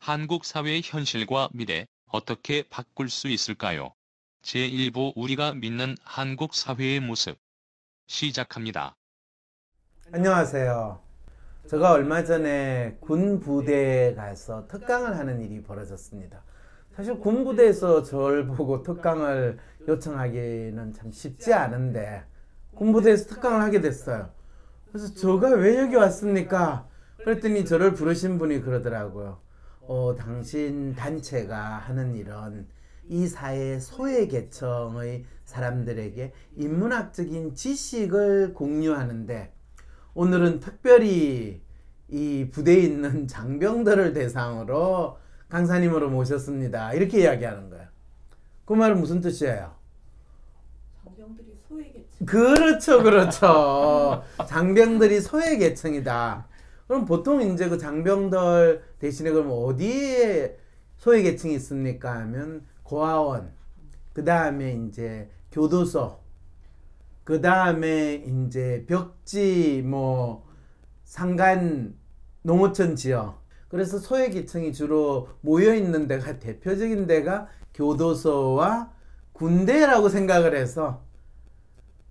한국 사회의 현실과 미래 어떻게 바꿀 수 있을까요? 제1부 우리가 믿는 한국 사회의 모습 시작합니다. 안녕하세요. 제가 얼마 전에 군 부대에 가서 특강을 하는 일이 벌어졌습니다. 사실 군 부대에서 저를 보고 특강을 요청하기는 참 쉽지 않은데 군 부대에서 특강을 하게 됐어요. 그래서 제가 왜 여기 왔습니까? 그랬더니 저를 부르신 분이 그러더라고요. 당신 단체가 하는 일은 이 사회 소외계층의 사람들에게 인문학적인 지식을 공유하는데 오늘은 특별히 이 부대에 있는 장병들을 대상으로 강사님으로 모셨습니다. 이렇게 이야기하는 거예요. 그 말은 무슨 뜻이에요? 장병들이 소외계층. 그렇죠, 그렇죠. 장병들이 소외계층이다. 그럼 보통 이제 그 장병들 대신에 그럼 어디에 소외계층이 있습니까? 하면 고아원, 그 다음에 이제 교도소, 그 다음에 이제 벽지, 상간, 농어촌 지역. 그래서 소외계층이 주로 모여있는 데가 대표적인 데가 교도소와 군대라고 생각을 해서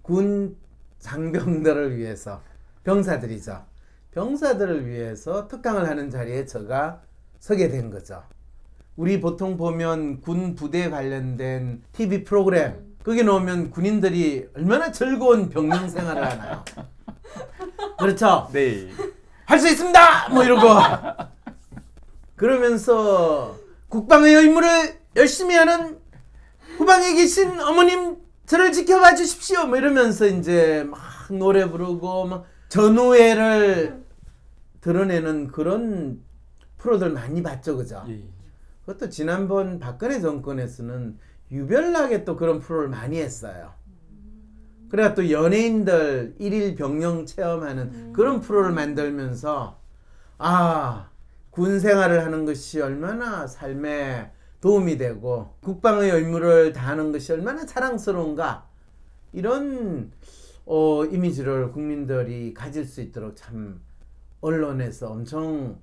군 장병들을 위해서, 병사들이죠. 병사들을 위해서 특강을 하는 자리에 제가 서게 된 거죠. 우리 보통 보면 군 부대 관련된 TV 프로그램 거기 넣으면 군인들이 얼마나 즐거운 병영 생활을 하나요? 그렇죠? 네. 할 수 있습니다! 이러고 그러면서 국방의 의무를 열심히 하는 후방에 계신 어머님 저를 지켜봐 주십시오 이러면서 이제 막 노래 부르고 막 전우애를 드러내는 그런 프로들 많이 봤죠, 그죠? 예. 그것도 지난번 박근혜 정권에서는 유별나게 또 그런 프로를 많이 했어요. 그래야 또 연예인들 일일 병영 체험하는 그런 프로를 만들면서 군 생활을 하는 것이 얼마나 삶에 도움이 되고 국방의 의무를 다하는 것이 얼마나 자랑스러운가 이런 이미지를 국민들이 가질 수 있도록 참 언론에서 엄청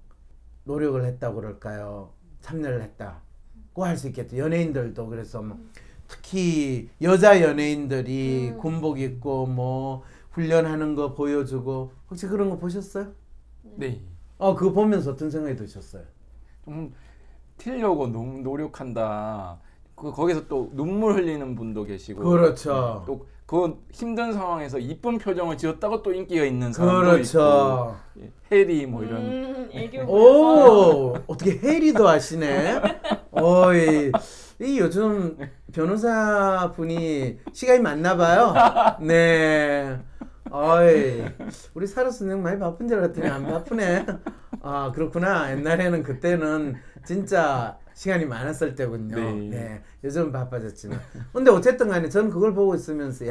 노력을 했다고 그럴까요? 참여를 했다고 할 수 있겠죠. 연예인들도 그래서 특히 여자 연예인들이 군복 입고 훈련하는 거 보여주고 혹시 그런 거 보셨어요? 네. 그거 보면서 어떤 생각이 드셨어요? 좀 튀려고 너무 노력한다. 거기서 또 눈물 흘리는 분도 계시고. 그렇죠. 또 그 힘든 상황에서 이쁜 표정을 지었다고 또 인기가 있는 사람도 그렇죠. 있고. 해리 이런. 오, 어떻게 해리도 아시네. 이 요즘 변호사분이 시간이 많나 봐요. 네. 우리 사라 선생 많이 바쁜 줄 알았더니 안 바쁘네. 그렇구나. 옛날에는 그때는 진짜 시간이 많았을 때군요. 네. 요즘은 바빠졌지만. 근데 어쨌든 간에 저는 그걸 보고 있으면서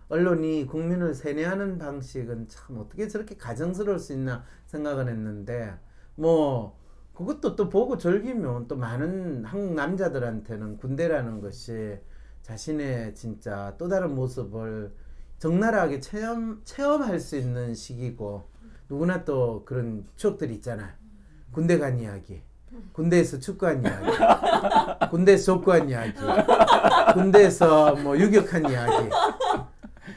언론이 국민을 세뇌하는 방식은 참 어떻게 저렇게 가정스러울 수 있나 생각을 했는데 그것도 또 보고 즐기면 또 많은 한국 남자들한테는 군대라는 것이 자신의 진짜 또 다른 모습을 적나라하게 체험할 수 있는 시기고 누구나 또 그런 추억들이 있잖아요. 군대 간 이야기, 군대에서 축구한 이야기, 군대에서 족구한 이야기, 군대에서 유격한 이야기,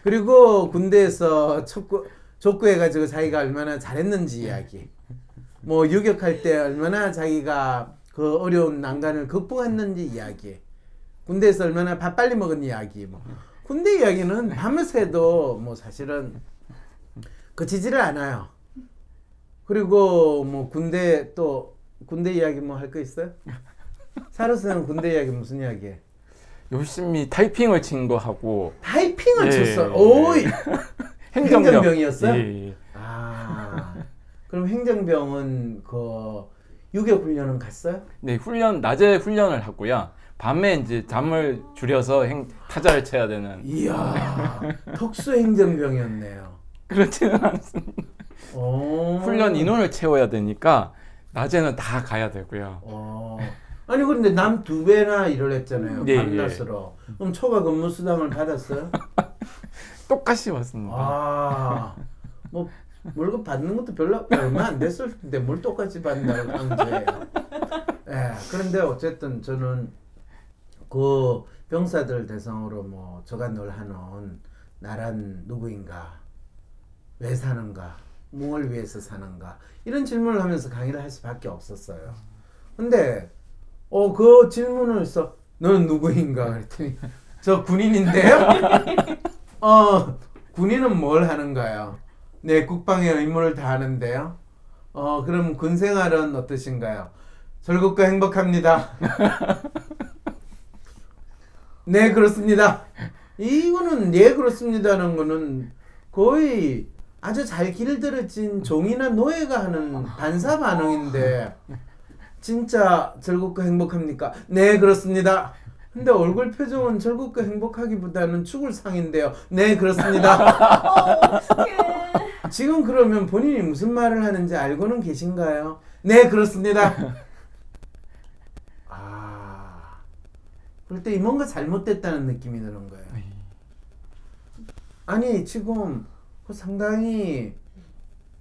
그리고 군대에서 족구해가지고 자기가 얼마나 잘했는지 이야기, 유격할 때 얼마나 자기가 그 어려운 난관을 극복했는지 이야기, 군대에서 얼마나 밥 빨리 먹은 이야기, 군대 이야기는 밤을 새도 사실은 그치지를 않아요. 그리고 군대 이야기 할 거 있어요? 사르스는 군대 이야기 무슨 이야기해? 열심히 타이핑을 친 거 하고. 타이핑을 쳤어요? 오이! 행정병이었어요? 예. 그럼 행정병은 유격 훈련은 갔어요? 네, 낮에 훈련을 하고요. 밤에 이제 잠을 줄여서 타자를 쳐야 되는. 이야, 특수 행정병이었네요. 그렇지는 않습니다. 훈련 인원을 채워야 되니까 낮에는 다 가야 되고요. 아니 그런데 남 2배나 일을 했잖아요. 네, 밤낮으로. 그럼 초과 근무 수당을 받았어요? 똑같이 받습니다. 월급 받는 것도 별로 얼마 안 됐을 텐데 뭘 똑같이 받는다고 강조해요. 예, 그런데 어쨌든 저는 그 병사들 대상으로 뭐 저가 늘 하는 나란 누구인가, 왜 사는가, 뭘 위해서 사는가 이런 질문을 하면서 강의를 할 수밖에 없었어요. 근데 그 질문을 해서 너는 누구인가 그랬더니 저 군인인데요. 군인은 뭘 하는가요? 네, 국방의 의무를 다하는데요. 그럼 군 생활은 어떠신가요? 즐겁고 행복합니다. 네, 그렇습니다. 이거는 네, 그렇습니다는 거는 거의 아주 잘 길들여진 종이나 노예가 하는 반사 반응인데 진짜 즐겁고 행복합니까? 네, 그렇습니다. 근데 얼굴 표정은 즐겁고 행복하기보다는 죽을 상인데요. 네, 그렇습니다. 어떡해. 지금 그러면 본인이 무슨 말을 하는지 알고는 계신가요? 네, 그렇습니다. 그럴 때 뭔가 잘못됐다는 느낌이 드는 거예요. 아니 지금 상당히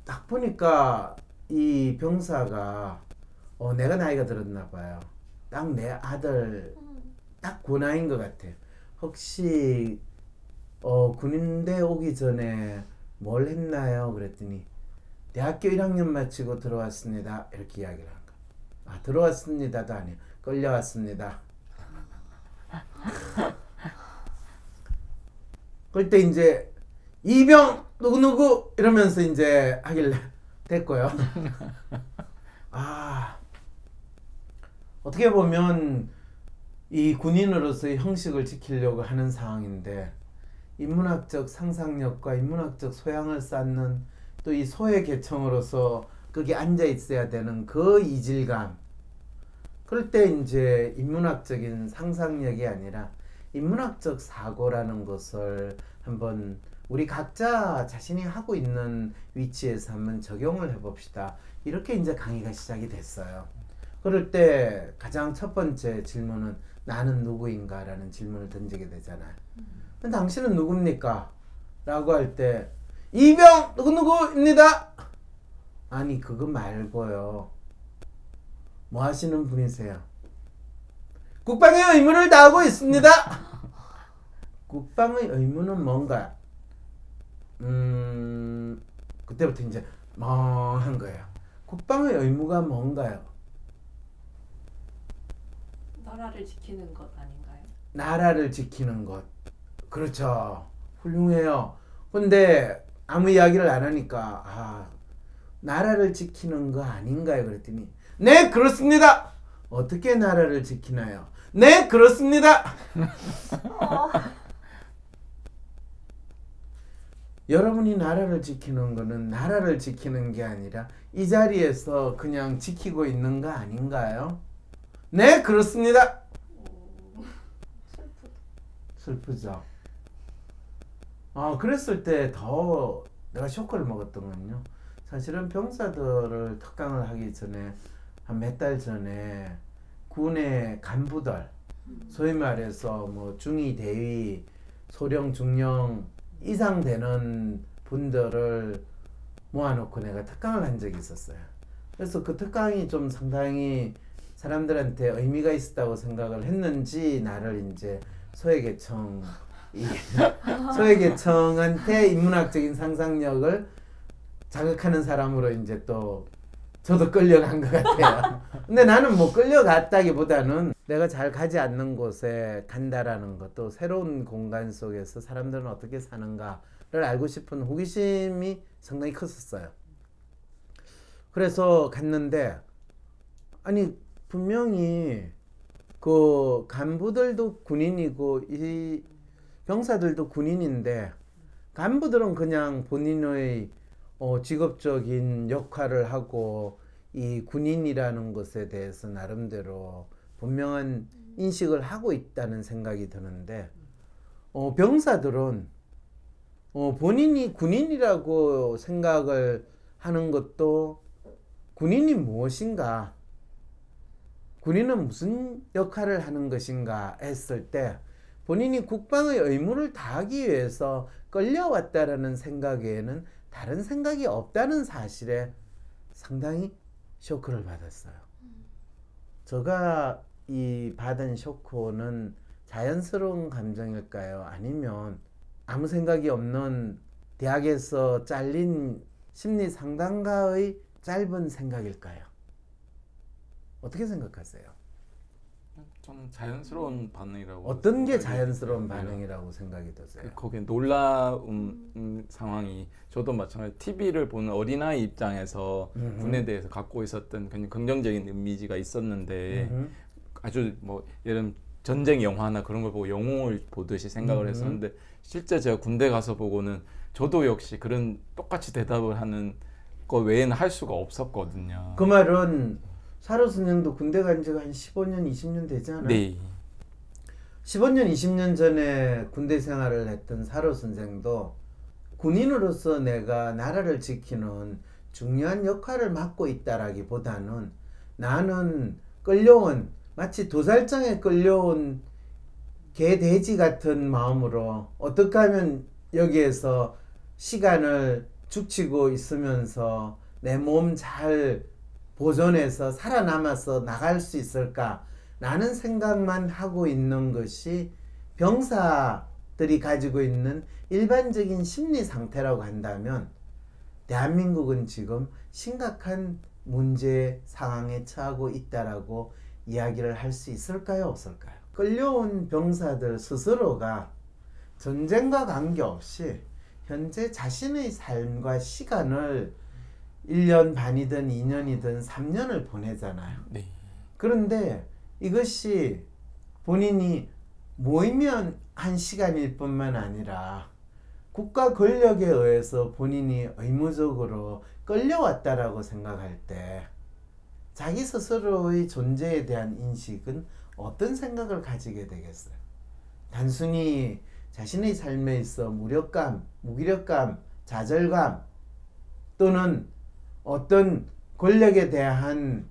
딱 보니까 이 병사가 내가 나이가 들었나 봐요. 딱 내 아들 딱 그 나이인 것 같아요. 혹시 군인대 오기 전에 뭘 했나요? 그랬더니 대학교 1학년 마치고 들어왔습니다. 이렇게 이야기를 한 거예요. 들어왔습니다도 아니에요. 끌려왔습니다. 그때 이제 이병 누구누구 이러면서 이제 하길래 됐고요. 어떻게 보면 이 군인으로서의 형식을 지키려고 하는 상황인데 인문학적 상상력과 인문학적 소양을 쌓는 또 이 소외 계층으로서 거기 앉아 있어야 되는 그 이질감. 그럴 때 이제 인문학적인 상상력이 아니라 인문학적 사고라는 것을 한번 우리 각자 자신이 하고 있는 위치에서 한번 적용을 해봅시다. 이렇게 이제 강의가 시작이 됐어요. 그럴 때 가장 첫 번째 질문은 나는 누구인가? 라는 질문을 던지게 되잖아요. 당신은 누굽니까? 라고 할 때 이병 누구누구입니다. 아니 그거 말고요. 뭐 하시는 분이세요? 국방의 의무를 다하고 있습니다. 국방의 의무는 뭔가? 그때부터 이제 멍한 거예요. 국방의 의무가 뭔가요? 나라를 지키는 것 아닌가요? 나라를 지키는 것. 그렇죠. 훌륭해요. 근데 아무 이야기를 안 하니까 나라를 지키는 거 아닌가요? 그랬더니 네, 그렇습니다. 어떻게 나라를 지키나요? 네, 그렇습니다. 여러분이 나라를 지키는 거는 나라를 지키는 게 아니라 이 자리에서 그냥 지키고 있는 거 아닌가요? 네, 그렇습니다. 슬프죠. 그랬을 때 더 내가 쇼크를 먹었던 건요. 사실은 병사들을 특강을 하기 전에 한 몇 달 전에 군의 간부들, 소위 말해서 뭐 중위, 대위, 소령, 중령 이상 되는 분들을 모아놓고 내가 특강을 한 적이 있었어요. 그래서 그 특강이 좀 상당히 사람들한테 의미가 있었다고 생각을 했는지 나를 이제 소외계층한테 인문학적인 상상력을 자극하는 사람으로 이제 또 저도 끌려간 것 같아요. 근데 나는 뭐 끌려갔다기보다는 내가 잘 가지 않는 곳에 간다라는 것도 새로운 공간 속에서 사람들은 어떻게 사는가를 알고 싶은 호기심이 상당히 컸었어요. 그래서 갔는데 아니 분명히 그 간부들도 군인이고 이 병사들도 군인인데 간부들은 그냥 본인의 직업적인 역할을 하고 이 군인이라는 것에 대해서 나름대로 분명한 인식을 하고 있다는 생각이 드는데 병사들은 본인이 군인이라고 생각을 하는 것도 군인이 무엇인가, 군인은 무슨 역할을 하는 것인가 했을 때 본인이 국방의 의무를 다하기 위해서 끌려왔다라는 생각에는 다른 생각이 없다는 사실에 상당히 쇼크를 받았어요. 제가 이 받은 쇼크는 자연스러운 감정일까요? 아니면 아무 생각이 없는 대학에서 잘린 심리 상담가의 짧은 생각일까요? 어떻게 생각하세요? 좀 자연스러운 반응이라고. 어떤 게 생각이 자연스러운 들고요. 반응이라고 생각이 드세요? 거기에 놀라운 상황이 저도 마찬가지 TV를 보는 어린아이 입장에서 군에 대해서 갖고 있었던 굉장히 긍정적인 이미지가 있었는데 아주 뭐 예를 들면 전쟁 영화나 그런 걸 보고 영웅을 보듯이 생각을 했었는데 실제 제가 군대 가서 보고는 저도 역시 그런 똑같이 대답을 하는 거 외에는 할 수가 없었거든요. 그 말은 사로 선생도 군대 간 지가 한 15년, 20년 되지 않아요? 네. 15년, 20년 전에 군대 생활을 했던 사로 선생도 군인으로서 내가 나라를 지키는 중요한 역할을 맡고 있다라기보다는 나는 끌려온 마치 도살장에 끌려온 개, 돼지 같은 마음으로 어떻게 하면 여기에서 시간을 죽치고 있으면서 내 몸 잘 보존해서 살아남아서 나갈 수 있을까 라는 생각만 하고 있는 것이 병사들이 가지고 있는 일반적인 심리 상태라고 한다면 대한민국은 지금 심각한 문제 상황에 처하고 있다라고 이야기를 할 수 있을까요? 없을까요? 끌려온 병사들 스스로가 전쟁과 관계없이 현재 자신의 삶과 시간을 1년 반이든 2년이든 3년을 보내잖아요. 네. 그런데 이것이 본인이 모이면 한 시간일 뿐만 아니라 국가 권력에 의해서 본인이 의무적으로 끌려왔다라고 생각할 때 자기 스스로의 존재에 대한 인식은 어떤 생각을 가지게 되겠어요? 단순히 자신의 삶에 있어 무력감, 무기력감, 좌절감 또는 어떤 권력에 대한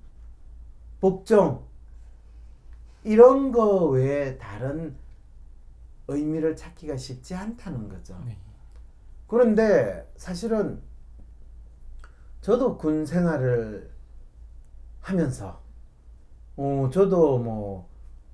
복종 이런 거 외에 다른 의미를 찾기가 쉽지 않다는 거죠. 네. 그런데 사실은 저도 군 생활을 하면서 저도 뭐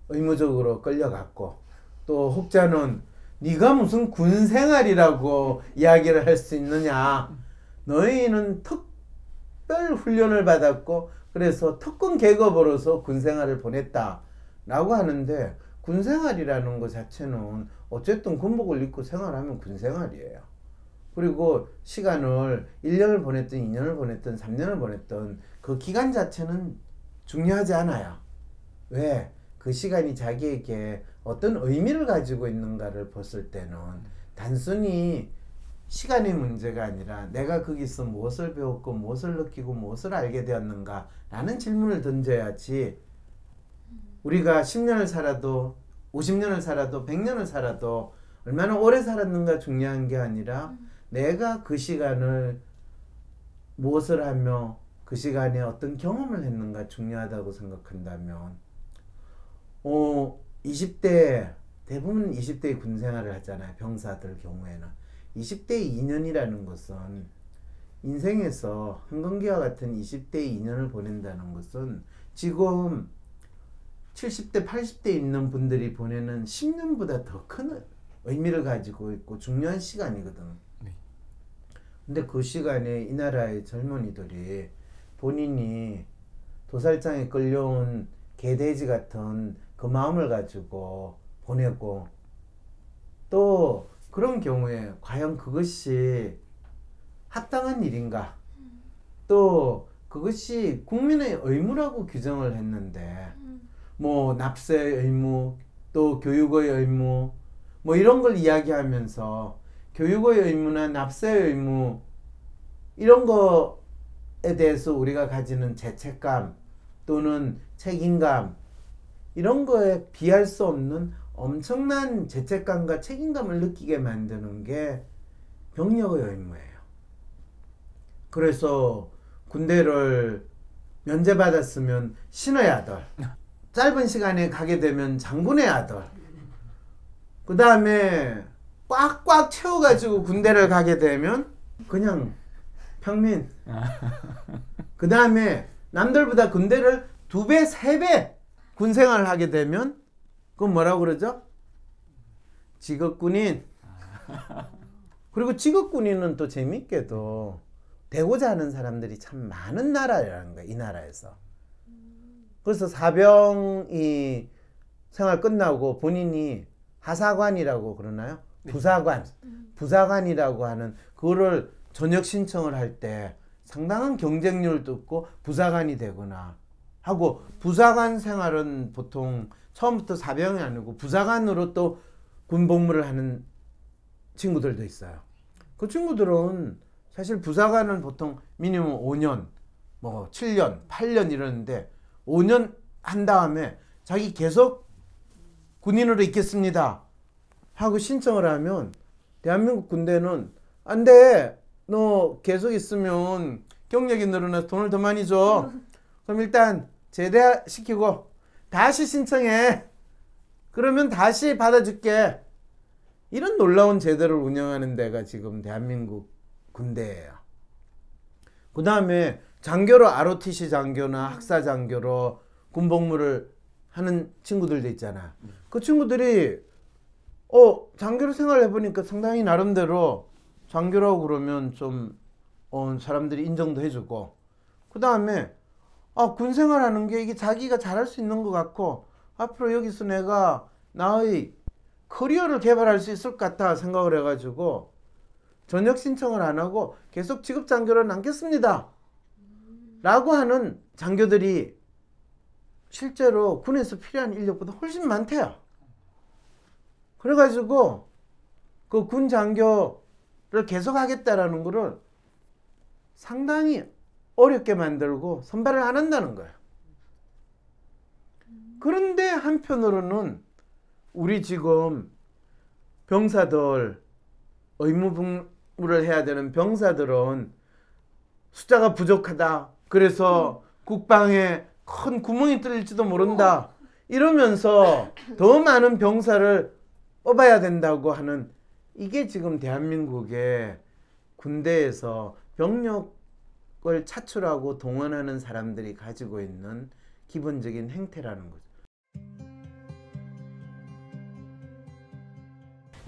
의무적으로 끌려갔고 또 혹자는 네가 무슨 군 생활이라고 이야기를 할 수 있느냐, 너희는 특별 훈련을 받았고 그래서 특권 계급으로서 군 생활을 보냈다 라고 하는데, 군 생활이라는 것 자체는 어쨌든 군복을 입고 생활하면 군 생활이에요. 그리고 시간을 1년을 보냈든 2년을 보냈든 3년을 보냈든 그 기간 자체는 중요하지 않아요. 왜? 그 시간이 자기에게 어떤 의미를 가지고 있는가를 봤을 때는 단순히 시간의 문제가 아니라 내가 거기서 무엇을 배웠고 무엇을 느끼고 무엇을 알게 되었는가 라는 질문을 던져야지, 우리가 10년을 살아도 50년을 살아도 100년을 살아도 얼마나 오래 살았는가 중요한 게 아니라 내가 그 시간을 무엇을 하며 그 시간에 어떤 경험을 했는가 중요하다고 생각한다면 20대 대부분 20대의 군생활을 하잖아요. 병사들 경우에는 20대의 2년이라는 것은 인생에서 한건기와 같은 20대의 2년을 보낸다는 것은 지금 70대 80대 있는 분들이 보내는 10년보다 더 큰 의미를 가지고 있고 중요한 시간이거든. 네. 근데 그 시간에 이 나라의 젊은이들이 본인이 도살장에 끌려온 개돼지 같은 그 마음을 가지고 보내고, 또 그런 경우에 과연 그것이 합당한 일인가, 또 그것이 국민의 의무라고 규정을 했는데 뭐 납세의 의무, 또 교육의 의무 뭐 이런 걸 이야기하면서 교육의 의무나 납세의 의무 이런 거에 대해서 우리가 가지는 죄책감 또는 책임감 이런 거에 비할 수 없는 엄청난 죄책감과 책임감을 느끼게 만드는 게 병력의 의무예요. 그래서 군대를 면제받았으면 신의 아들, 짧은 시간에 가게 되면 장군의 아들, 그 다음에 꽉꽉 채워가지고 군대를 가게 되면 그냥 평민, 그 다음에 남들보다 군대를 2배, 3배 군 생활을 하게 되면 그건 뭐라고 그러죠? 직업군인. 그리고 직업군인은 또 재밌게도 되고자 하는 사람들이 참 많은 나라라는 거예요. 이 나라에서. 그래서 사병이 생활 끝나고 본인이 하사관이라고 그러나요? 부사관. 부사관이라고 하는 그거를 전역 신청을 할 때 상당한 경쟁률도 있고 부사관이 되거나 하고 부사관 생활은 보통 처음부터 사병이 아니고 부사관으로 또 군복무를 하는 친구들도 있어요. 그 친구들은 사실 부사관은 보통 미니멈 5년, 뭐 7년, 8년 이러는데 5년 한 다음에 자기 계속 군인으로 있겠습니다 하고 신청을 하면 대한민국 군대는 안 돼. 너 계속 있으면 경력이 늘어나서 돈을 더 많이 줘. 그럼 일단 제대시키고 다시 신청해. 그러면 다시 받아줄게. 이런 놀라운 제도를 운영하는 데가 지금 대한민국 군대예요. 그 다음에 장교로 ROTC 장교나 학사 장교로 군복무를 하는 친구들도 있잖아. 그 친구들이 장교로 생활해보니까 상당히 나름대로 장교라고 그러면 좀 사람들이 인정도 해주고 그 다음에 군 생활하는 게 이게 자기가 잘할 수 있는 것 같고 앞으로 여기서 내가 나의 커리어를 개발할 수 있을 것 같다 생각을 해가지고 전역 신청을 안 하고 계속 직업 장교로 남겠습니다 라고 하는 장교들이 실제로 군에서 필요한 인력보다 훨씬 많대요. 그래가지고 그 군 장교를 계속 하겠다라는 거를 상당히 어렵게 만들고 선발을 안 한다는 거예요. 그런데 한편으로는 우리 지금 병사들 의무복무를 해야 되는 병사들은 숫자가 부족하다. 그래서 국방에 큰 구멍이 뚫릴지도 모른다. 이러면서 더 많은 병사를 뽑아야 된다고 하는 이게 지금 대한민국의 군대에서 병력을 차출하고 동원하는 사람들이 가지고 있는 기본적인 행태라는 거죠.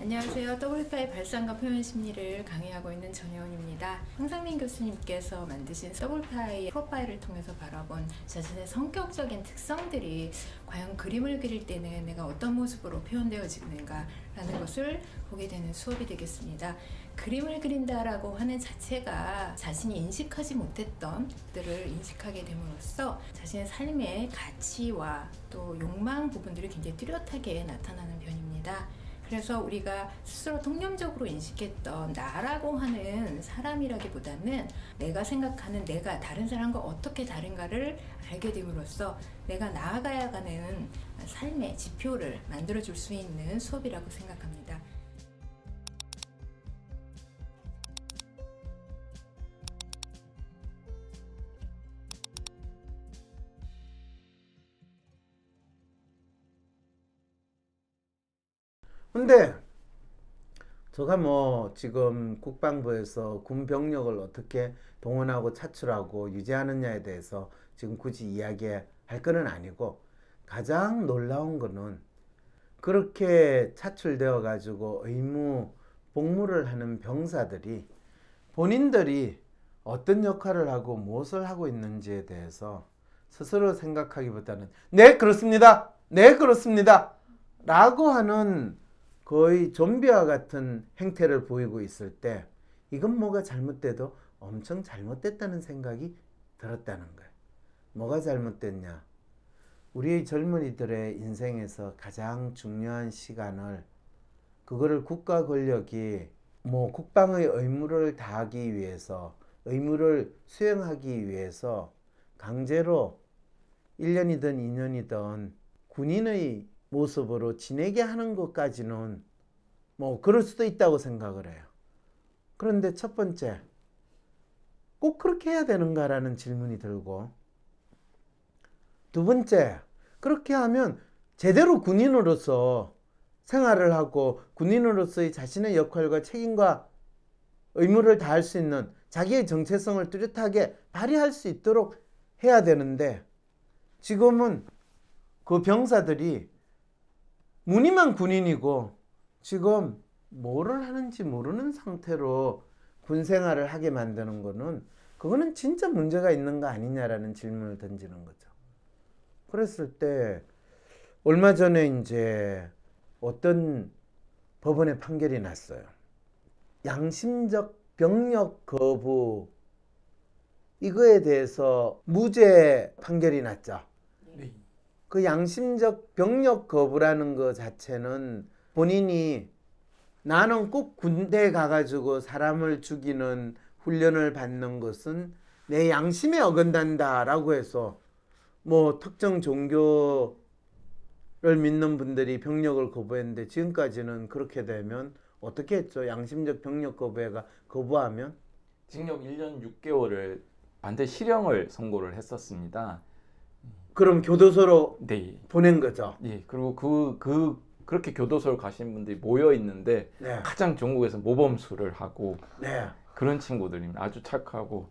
안녕하세요. 더블파이 발상과 표현 심리를 강의하고 있는 전혜원입니다. 황상민 교수님께서 만드신 더블파이 프로파일을 통해서 바라본 자신의 성격적인 특성들이 과연 그림을 그릴 때는 내가 어떤 모습으로 표현되어지는가 라는 것을 보게 되는 수업이 되겠습니다. 그림을 그린다라고 하는 자체가 자신이 인식하지 못했던 것들을 인식하게 됨으로써 자신의 삶의 가치와 또 욕망 부분들이 굉장히 뚜렷하게 나타나는 편입니다. 그래서 우리가 스스로 통념적으로 인식했던 나라고 하는 사람이라기보다는 내가 생각하는 내가 다른 사람과 어떻게 다른가를 알게 됨으로써 내가 나아가야 하는 삶의 지표를 만들어줄 수 있는 수업이라고 생각합니다. 근데 제가 뭐 지금 국방부에서 군 병력을 어떻게 동원하고 차출하고 유지하느냐에 대해서 지금 굳이 이야기할 거는 아니고 가장 놀라운 거는 그렇게 차출되어 가지고 의무 복무를 하는 병사들이 본인들이 어떤 역할을 하고 무엇을 하고 있는지에 대해서 스스로 생각하기보다는 네 그렇습니다. 네 그렇습니다. 라고 하는 거의 좀비와 같은 행태를 보이고 있을 때 이건 뭐가 잘못돼도 엄청 잘못됐다는 생각이 들었다는 거예요. 뭐가 잘못됐냐? 우리 젊은이들의 인생에서 가장 중요한 시간을 그거를 국가 권력이 뭐 국방의 의무를 다하기 위해서 의무를 수행하기 위해서 강제로 1년이든 2년이든 군인의 모습으로 지내게 하는 것까지는 뭐 그럴 수도 있다고 생각을 해요. 그런데 첫 번째, 꼭 그렇게 해야 되는가라는 질문이 들고 두 번째, 그렇게 하면 제대로 군인으로서 생활을 하고 군인으로서의 자신의 역할과 책임과 의무를 다할 수 있는 자기의 정체성을 뚜렷하게 발휘할 수 있도록 해야 되는데 지금은 그 병사들이 무늬만 군인이고 지금 뭐를 하는지 모르는 상태로 군 생활을 하게 만드는 거는 그거는 진짜 문제가 있는 거 아니냐라는 질문을 던지는 거죠. 그랬을 때 얼마 전에 이제 어떤 법원의 판결이 났어요. 양심적 병력 거부 이거에 대해서 무죄 판결이 났죠. 네. 그 양심적 병력 거부라는 것 자체는 본인이 나는 꼭 군대에 가가지고 사람을 죽이는 훈련을 받는 것은 내 양심에 어긋난다라고 해서 뭐 특정 종교를 믿는 분들이 병력을 거부했는데 지금까지는 그렇게 되면 어떻게 했죠? 양심적 병력 거부가 거부하면 징역 1년 6개월을 반대 실형을 선고를 했었습니다. 그럼 교도소로 네. 보낸 거죠. 예. 그리고 그렇게 교도소를 가신 분들이 모여 있는데 네. 가장 전국에서 모범수를 하고 네. 그런 친구들입니다. 아주 착하고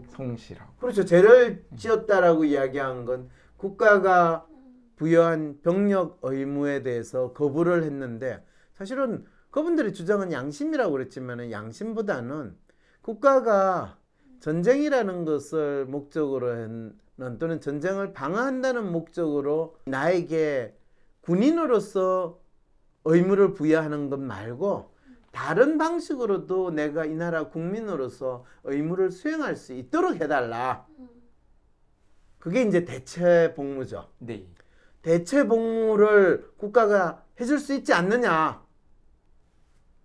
성실하고. 그렇죠. 죄를 지었다라고 이야기한 건 국가가 부여한 병력 의무에 대해서 거부를 했는데 사실은 그분들의 주장은 양심이라고 그랬지만 양심보다는 국가가 전쟁이라는 것을 목적으로 했는 또는 전쟁을 방어한다는 목적으로 나에게 군인으로서 의무를 부여하는 것 말고 다른 방식으로도 내가 이 나라 국민으로서 의무를 수행할 수 있도록 해달라. 그게 이제 대체 복무죠. 네. 대체 복무를 국가가 해줄 수 있지 않느냐.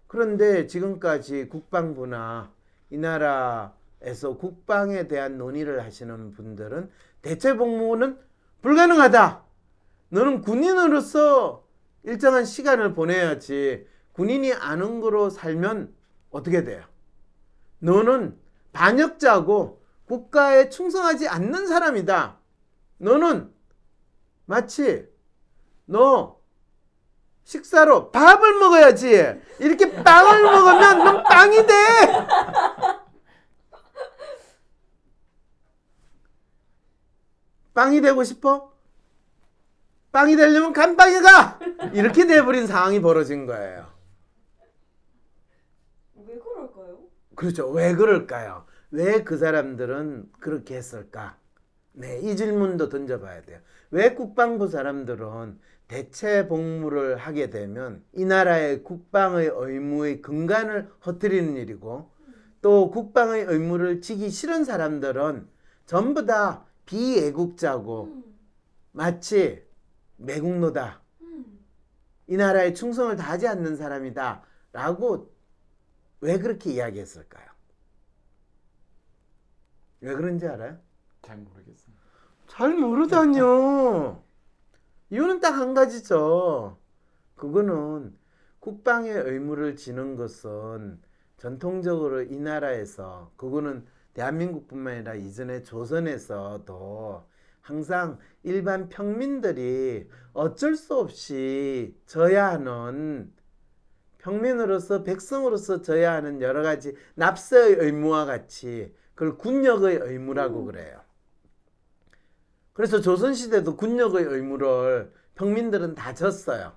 그런데 지금까지 국방부나 이 나라에서 국방에 대한 논의를 하시는 분들은 대체 복무는 불가능하다. 너는 군인으로서 일정한 시간을 보내야지 군인이 아는 거로 살면 어떻게 돼요? 너는 반역자고 국가에 충성하지 않는 사람이다. 너는 마치 너 식사로 밥을 먹어야지 이렇게 빵을 먹으면 넌 빵이 돼. 빵이 되고 싶어? 빵이 되려면 감방에 가! 이렇게 돼버린 상황이 벌어진 거예요. 왜 그럴까요? 그렇죠. 왜 그럴까요? 왜 그 사람들은 그렇게 했을까? 네, 이 질문도 던져봐야 돼요. 왜 국방부 사람들은 대체 복무를 하게 되면 이 나라의 국방의 의무의 근간을 허뜨리는 일이고 또 국방의 의무를 지기 싫은 사람들은 전부 다 비애국자고 마치 매국노다. 이 나라에 충성을 다하지 않는 사람이다. 라고 왜 그렇게 이야기했을까요? 왜 그런지 알아요? 잘 모르겠어요. 잘 모르다뇨. 이유는 딱 한 가지죠. 그거는 국방의 의무를 지는 것은 전통적으로 이 나라에서 그거는 대한민국뿐만 아니라 이전에 조선에서도 항상 일반 평민들이 어쩔 수 없이 져야 하는 평민으로서 백성으로서 져야 하는 여러 가지 납세의 의무와 같이 그걸 군역의 의무라고 그래요. 그래서 조선시대도 군역의 의무를 평민들은 다 졌어요.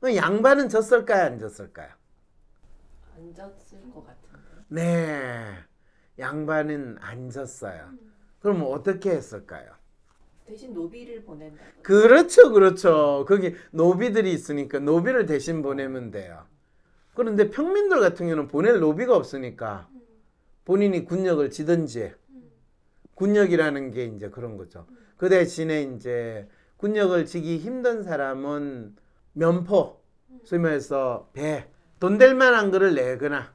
양반은 졌을까요? 안 졌을까요? 안 졌을 것 같은데. 네. 양반은 안 졌어요. 그럼 어떻게 했을까요? 대신 노비를 보낸다. 그렇죠. 그렇죠. 거기 노비들이 있으니까 노비를 대신 보내면 돼요. 그런데 평민들 같은 경우는 보낼 노비가 없으니까 본인이 군역을 지든지 군역이라는 게 이제 그런 거죠. 그 대신에 이제 군역을 지기 힘든 사람은 면포, 소위 말해서 배, 돈 될 만한 거를 내거나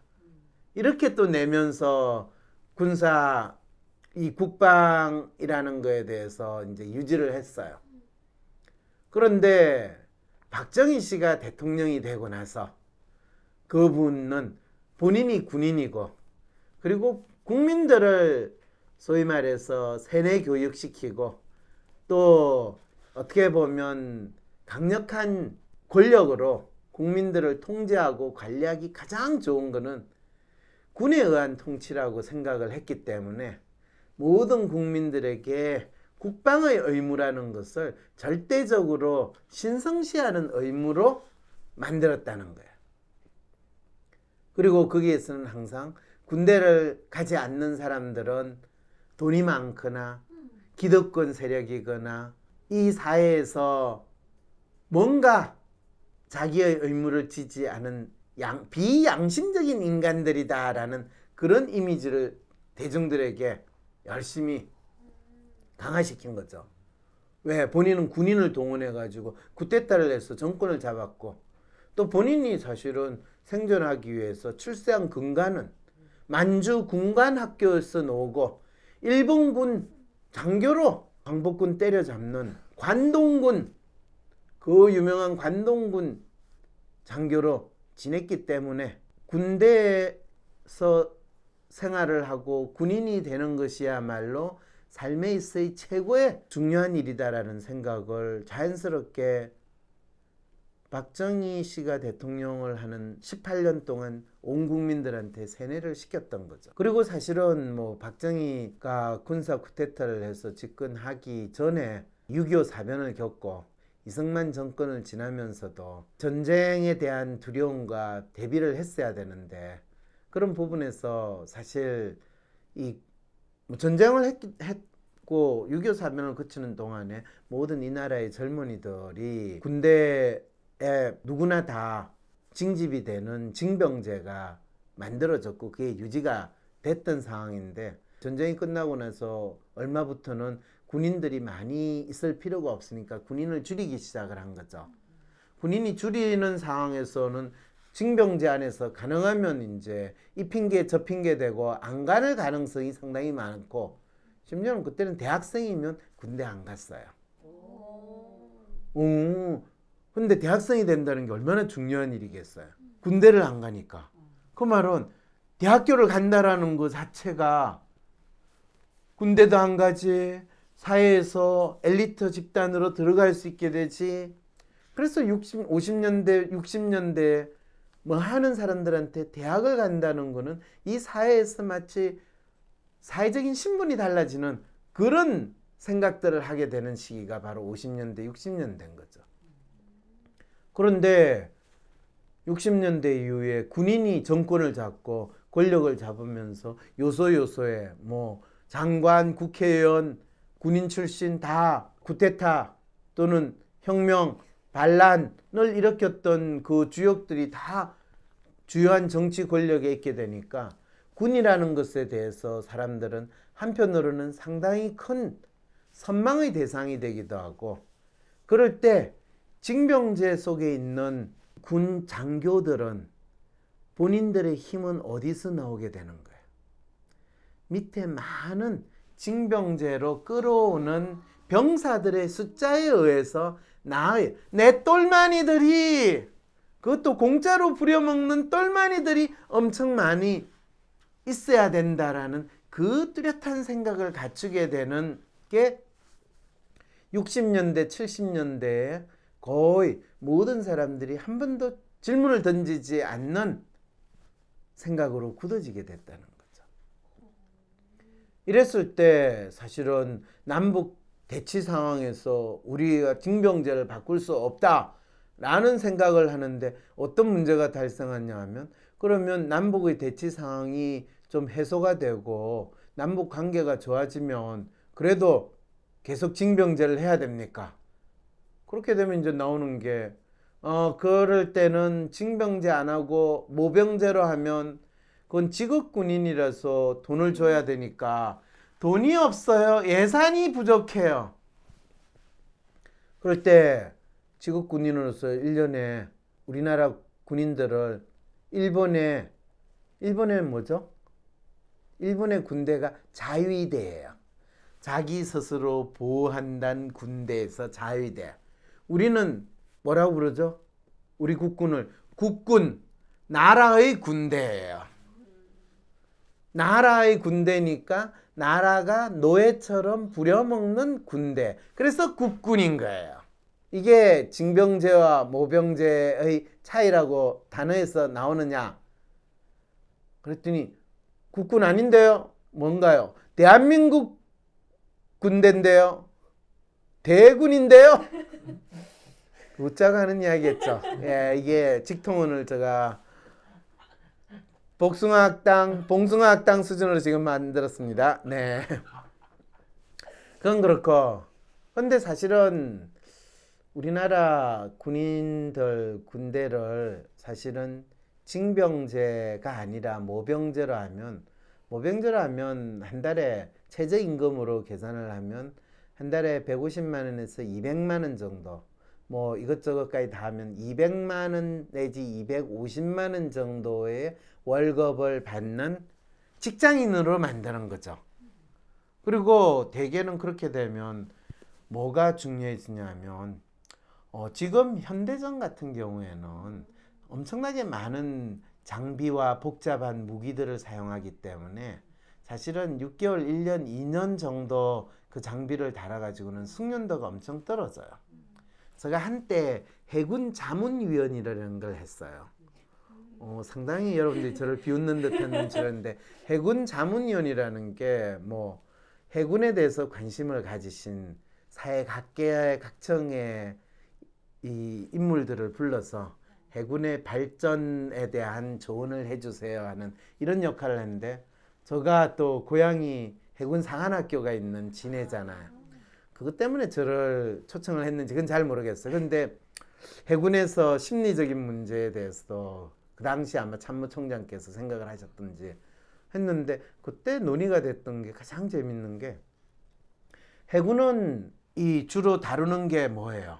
이렇게 또 내면서 군사 이 국방이라는 거에 대해서 이제 유지를 했어요. 그런데 박정희 씨가 대통령이 되고 나서 그분은 본인이 군인이고 그리고 국민들을 소위 말해서 세뇌 교육시키고 또 어떻게 보면 강력한 권력으로 국민들을 통제하고 관리하기 가장 좋은 거는 군에 의한 통치라고 생각을 했기 때문에 모든 국민들에게 국방의 의무라는 것을 절대적으로 신성시하는 의무로 만들었다는 거예요. 그리고 거기에서는 항상 군대를 가지 않는 사람들은 돈이 많거나 기득권 세력이거나 이 사회에서 뭔가 자기의 의무를 지지 않은 비양심적인 인간들이다라는 그런 이미지를 대중들에게 열심히 강화시킨 거죠. 왜? 본인은 군인을 동원해가지고 쿠데타를 해서 정권을 잡았고 또 본인이 사실은 생존하기 위해서 출세한 근간은 만주 군관학교에서 나오고 일본군 장교로 광복군 때려잡는 관동군, 그 유명한 관동군 장교로 지냈기 때문에 군대에서 생활을 하고 군인이 되는 것이야말로 삶에 있어의 최고의 중요한 일이다라는 생각을 자연스럽게 박정희 씨가 대통령을 하는 18년 동안 온 국민들한테 세뇌를 시켰던 거죠. 그리고 사실은 뭐 박정희가 군사 쿠데타를 해서 집권하기 전에 6.25 사변을 겪고 이승만 정권을 지나면서도 전쟁에 대한 두려움과 대비를 했어야 되는데 그런 부분에서 사실 이 전쟁을 했고 6.25 사변을 거치는 동안에 모든 이 나라의 젊은이들이 군대에 누구나 다 징집이 되는 징병제가 만들어졌고 그게 유지가 됐던 상황인데 전쟁이 끝나고 나서 얼마부터는 군인들이 많이 있을 필요가 없으니까 군인을 줄이기 시작을 한 거죠. 군인이 줄이는 상황에서는 징병제 안에서 가능하면 이제 이 핑계 저 핑계 대고 안 가는 가능성이 상당히 많고 심지어는 그때는 대학생이면 군대 안 갔어요. 근데 대학생이 된다는 게 얼마나 중요한 일이겠어요. 군대를 안 가니까. 그 말은 대학교를 간다라는 것 자체가 군대도 안 가지, 사회에서 엘리트 집단으로 들어갈 수 있게 되지. 그래서 50년대, 60년대 뭐 하는 사람들한테 대학을 간다는 거는 이 사회에서 마치 사회적인 신분이 달라지는 그런 생각들을 하게 되는 시기가 바로 50년대, 60년대인 거죠. 그런데 60년대 이후에 군인이 정권을 잡고 권력을 잡으면서 요소요소에 뭐 장관, 국회의원, 군인 출신 다 쿠데타 또는 혁명, 반란을 일으켰던 그 주역들이 다 주요한 정치 권력에 있게 되니까 군이라는 것에 대해서 사람들은 한편으로는 상당히 큰 선망의 대상이 되기도 하고 그럴 때 징병제 속에 있는 군 장교들은 본인들의 힘은 어디서 나오게 되는 거예요? 밑에 많은 징병제로 끌어오는 병사들의 숫자에 의해서 나의 내 똘마니들이 그것도 공짜로 부려먹는 똘마니들이 엄청 많이 있어야 된다라는 그 뚜렷한 생각을 갖추게 되는 게 60년대, 70년대에 거의 모든 사람들이 한 번도 질문을 던지지 않는 생각으로 굳어지게 됐다는 거죠. 이랬을 때 사실은 남북 대치 상황에서 우리가 징병제를 바꿀 수 없다라는 생각을 하는데 어떤 문제가 발생하냐 하면 그러면 남북의 대치 상황이 좀 해소가 되고 남북 관계가 좋아지면 그래도 계속 징병제를 해야 됩니까? 그렇게 되면 이제 나오는 게 그럴 때는 징병제 안 하고 모병제로 하면 그건 직업군인이라서 돈을 줘야 되니까 돈이 없어요. 예산이 부족해요. 그럴 때 직업군인으로서 1년에 우리나라 군인들을 일본의 뭐죠? 일본의 군대가 자위대예요. 자기 스스로 보호한다는 군대에서 자위대. 우리는 뭐라고 부르죠? 우리 국군을 국군, 나라의 군대예요. 나라의 군대니까 나라가 노예처럼 부려먹는 군대. 그래서 국군인 거예요. 이게 징병제와 모병제의 차이라고 단어에서 나오느냐? 그랬더니 국군 아닌데요? 뭔가요? 대한민국 군대인데요? 대군인데요. 웃자고 하는 이야기겠죠. 예, 이게 직통원을 제가 봉숭아학당 수준으로 지금 만들었습니다. 네. 그건 그렇고, 근데 사실은 우리나라 군대를 사실은 징병제가 아니라 모병제로 하면 한 달에 최저임금으로 계산을 하면 한 달에 150만 원에서 200만 원 정도, 뭐 이것저것까지 다 하면 200만 원 내지 250만 원 정도의 월급을 받는 직장인으로 만드는 거죠. 그리고 대개는 그렇게 되면 뭐가 중요해지냐면 지금 현대전 같은 경우에는 엄청나게 많은 장비와 복잡한 무기들을 사용하기 때문에 사실은 6개월, 1년, 2년 정도 그 장비를 달아가지고는 숙련도가 엄청 떨어져요. 제가 한때 해군 자문위원이라는 걸 했어요. 상당히 여러분들이 저를 비웃는 듯한 눈치였는데, 해군 자문위원이라는 게 뭐 해군에 대해서 관심을 가지신 사회 각계의 각층의 이 인물들을 불러서 해군의 발전에 대한 조언을 해주세요 하는 이런 역할을 했는데, 제가 또 고향이 해군 상한학교가 있는 진해잖아요. 그것 때문에 저를 초청을 했는지 그건 잘 모르겠어요. 근데 해군에서 심리적인 문제에 대해서도 그 당시 아마 참모총장께서 생각을 하셨던지 했는데, 그때 논의가 됐던 게 가장 재밌는 게, 해군은 이 주로 다루는 게 뭐예요?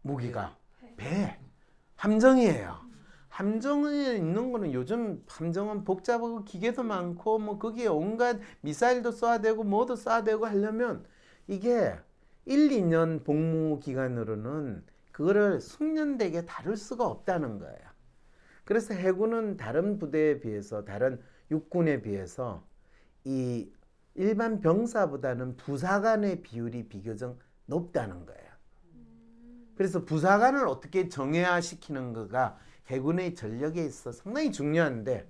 무기가 배, 함정이에요. 함정에 있는 거는 요즘 함정은 복잡하고 기계도 많고 뭐 거기에 온갖 미사일도 쏴야 되고 뭐도 쏴야 되고 하려면 이게 1, 2년 복무 기간으로는 그거를 숙련되게 다룰 수가 없다는 거예요. 그래서 해군은 다른 부대에 비해서, 다른 육군에 비해서 이 일반 병사보다는 부사관의 비율이 비교적 높다는 거예요. 그래서 부사관을 어떻게 정예화시키는 거가 해군의 전력에 있어 상당히 중요한데,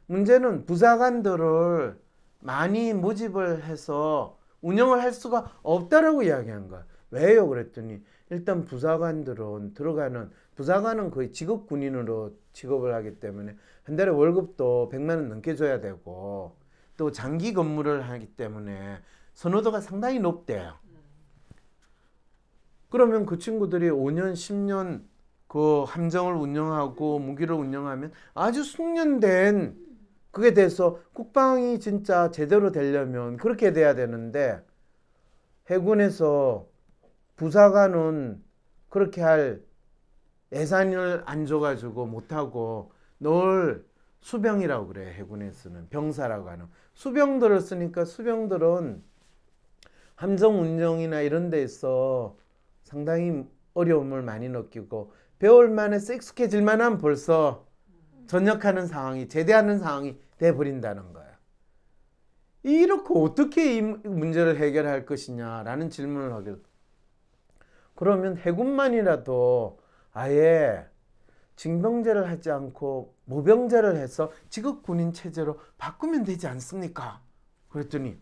문제는 부사관들을 많이 모집을 해서 운영을 할 수가 없다라고 이야기한 거야. 왜요? 그랬더니 일단 부사관들은 부사관은 거의 직업 군인으로 취급을 하기 때문에 한 달에 월급도 100만 원 넘게 줘야 되고, 또 장기 근무를 하기 때문에 선호도가 상당히 높대요. 그러면 그 친구들이 5년, 10년 그 함정을 운영하고 무기를 운영하면 아주 숙련된, 그게 돼서 국방이 진짜 제대로 되려면 그렇게 돼야 되는데, 해군에서 부사관은 그렇게 할 예산을 안 줘가지고 못하고 늘 수병이라고 그래. 해군에서는 병사라고 하는 수병들을 쓰니까, 수병들은 함정 운영이나 이런 데서 상당히 어려움을 많이 느끼고, 배울 만해서 익숙해질만 하면 벌써 전역하는 상황이, 제대하는 상황이 돼버린다는 거야. 이렇게 어떻게 이 문제를 해결할 것이냐라는 질문을 하게, 그러면 해군만이라도 아예 징병제를 하지 않고 모병제를 해서 직업 군인 체제로 바꾸면 되지 않습니까? 그랬더니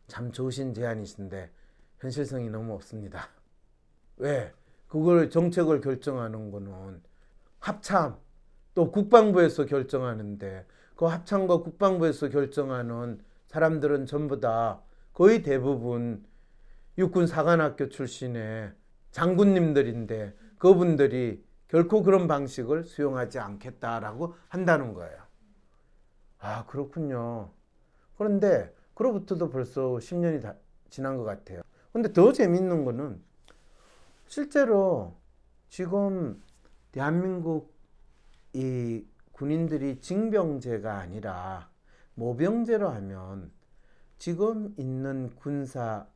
참 좋으신 제안이신데 현실성이 너무 없습니다. 왜? 그걸 정책을 결정하는 거는 합참, 또 국방부에서 결정하는데, 그 합참과 국방부에서 결정하는 사람들은 전부 다 거의 대부분 육군 사관학교 출신의 장군님들인데, 그분들이 결코 그런 방식을 수용하지 않겠다라고 한다는 거예요. 아, 그렇군요. 그런데 그로부터도 벌써 10년이 다 지난 것 같아요. 근데 더 재밌는 거는, 실제로 지금 대한민국 이 군인들이 징병제가 아니라 모병제로 하면 지금 있는 군사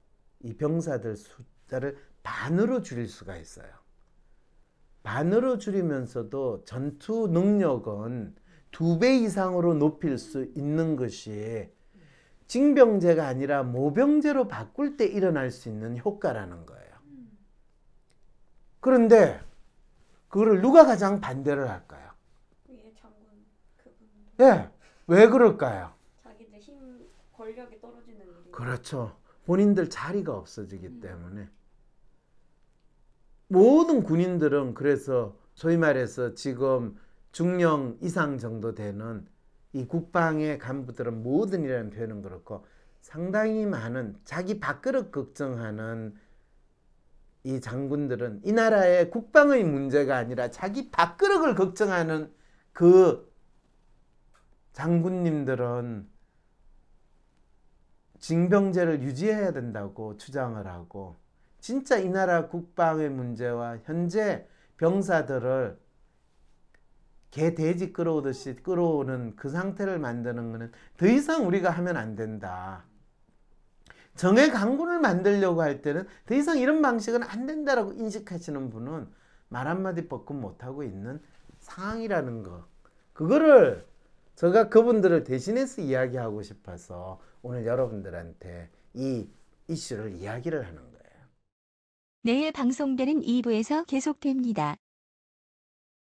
이 병사들 숫자를 반으로 줄일 수가 있어요. 반으로 줄이면서도 전투 능력은 2배 이상으로 높일 수 있는 것이 징병제가 아니라 모병제로 바꿀 때 일어날 수 있는 효과라는 거예요. 그런데 그거를 누가 가장 반대를 할까요? 위에 장군 그분. 예, 왜 그럴까요? 자기들 힘, 권력이 떨어지는 일이. 그렇죠. 본인들 자리가 없어지기 때문에 모든 군인들은 그래서 소위 말해서 지금 중령 이상 정도 되는 이 국방의 간부들은 모든이라는 표현은 그렇고 상당히 많은 자기 밥그릇 걱정하는 이 장군들은 이 나라의 국방의 문제가 아니라 자기 밥그릇을 걱정하는 그 장군님들은 징병제를 유지해야 된다고 주장을 하고 진짜 이 나라 국방의 문제와 현재 병사들을 개 돼지 끌어오듯이 끌어오는 그 상태를 만드는 것은 더 이상 우리가 하면 안 된다. 정예 강군을 만들려고 할 때는 더 이상 이런 방식은 안 된다라고 인식하시는 분은 말 한마디 뻗금 못하고 있는 상황이라는 거. 그거를 제가 그분들을 대신해서 이야기하고 싶어서 오늘 여러분들한테 이 이슈를 이야기를 하는 거예요. 내일 방송되는 2부에서 계속됩니다.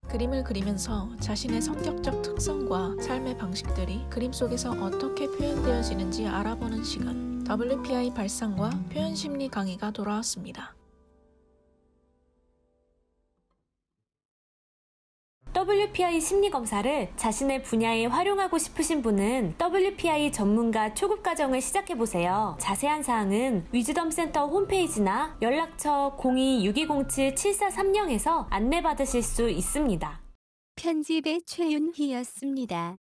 그림을 그리면서 자신의 성격적 특성과 삶의 방식들이 그림 속에서 어떻게 표현되어지는지 알아보는 시간. WPI 발상과 표현심리 강의가 돌아왔습니다. WPI 심리검사를 자신의 분야에 활용하고 싶으신 분은 WPI 전문가 초급과정을 시작해보세요. 자세한 사항은 위즈덤센터 홈페이지나 연락처 02-6207-7430에서 안내받으실 수 있습니다. 편집의 최윤희였습니다.